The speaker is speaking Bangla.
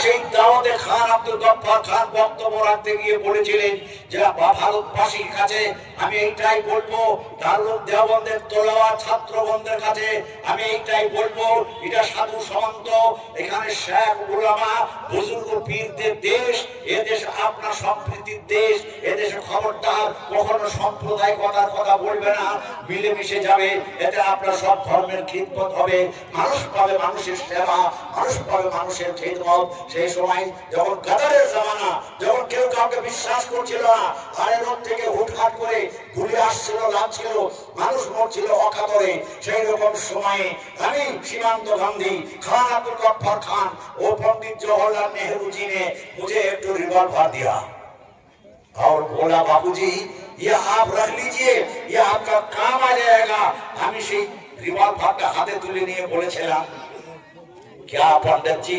সেই দাওয়াতে খান আব্দুল গফফার খান বক্তব্য রাখতে গিয়ে বলেছিলেন যে ভারতবাসীর কাছে আমি এইটাই বলবো, দারুল দেওবন্দের তোলাওয়া ছাত্রবন্ধের কাছে আমি এইটাই বলবো, এটা সাধু সন্ত, এখানে শেখ উলামা বুজুর্গ পীরদের দেশ, এদেশ আপনার সম্প্রীতির দেশ, এদেশে খবরদার কখনো সম্প্রদায়িকতার কথা বলবে না, মিলেমিশে যাবে, এতে আপনার সব ধর্মের খিদমত হবে, মানুষ পাবে মানুষের সেবা, মানুষ পাবে মানুষের খিদমত। সেই সময় যখন গাদারের জামানা, যখন কেউ কাউকে বিশ্বাস করছিল না, আরের থেকে হুটহাট করে গুলি আসছিল, লাগছিল, মানুষ মরছিল অকাতরে, সেই রকম সময়ে আমি সীমান্ত গান্ধী खान अब्दुल गफ्फार खान वो पंडित जवाहरलाल नेहरू जी ने मुझे एक तो रिवॉल्वर दिया और बोला बाबूजी ये आप रख लीजिए, ये आपका काम आ जाएगा। আমি সেই রিভলভারটা হাতে তুলে নিয়ে বলেছিলাম, क्या पंडित जी